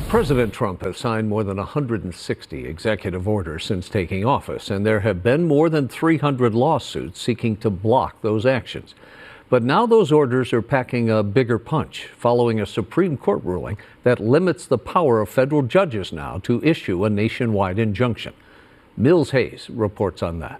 President Trump has signed more than 160 executive orders since taking office, and there have been more than 300 lawsuits seeking to block those actions. But now those orders are packing a bigger punch following a Supreme Court ruling that limits the power of federal judges now to issue a nationwide injunction. Mills Hayes reports on that.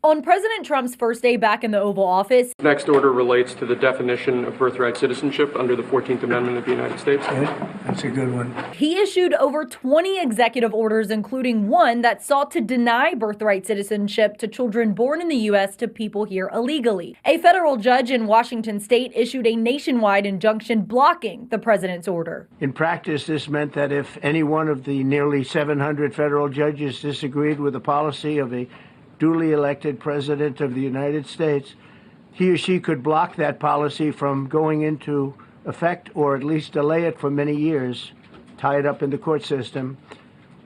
On President Trump's first day back in the Oval Office, next order relates to the definition of birthright citizenship under the 14th Amendment of the United States. Good. That's a good one. He issued over 20 executive orders, including one that sought to deny birthright citizenship to children born in the U.S. to people here illegally. A federal judge in Washington state issued a nationwide injunction blocking the president's order. In practice, this meant that if any one of the nearly 700 federal judges disagreed with the policy of a duly elected president of the United States, he or she could block that policy from going into effect or at least delay it for many years, tie it up in the court system.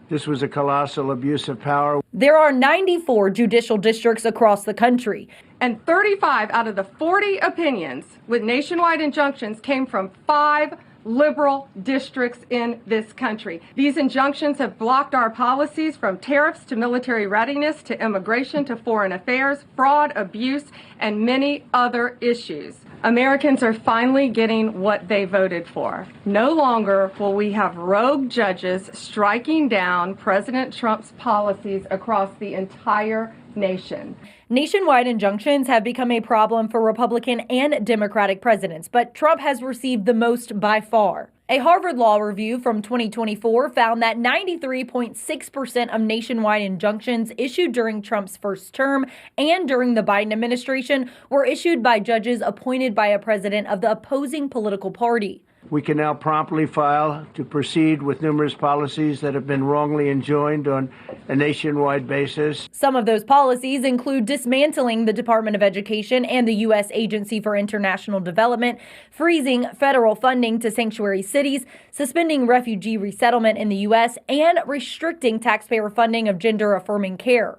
This was a colossal abuse of power. There are 94 judicial districts across the country. And 35 out of the 40 opinions with nationwide injunctions came from 5 liberal districts in this country. These injunctions have blocked our policies from tariffs to military readiness to immigration to foreign affairs, fraud, abuse, and many other issues. Americans are finally getting what they voted for. No longer will we have rogue judges striking down President Trump's policies across the entire nation. Nationwide injunctions have become a problem for Republican and Democratic presidents, but Trump has received the most by far. A Harvard Law review from 2024 found that 93.6% of nationwide injunctions issued during Trump's first term and during the Biden administration were issued by judges appointed by a president of the opposing political party. We can now promptly file to proceed with numerous policies that have been wrongly enjoined on a nationwide basis. Some of those policies include dismantling the Department of Education and the U.S. Agency for International Development, freezing federal funding to sanctuary cities, suspending refugee resettlement in the U.S., and restricting taxpayer funding of gender-affirming care.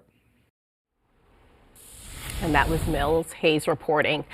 And that was Mills Hayes reporting.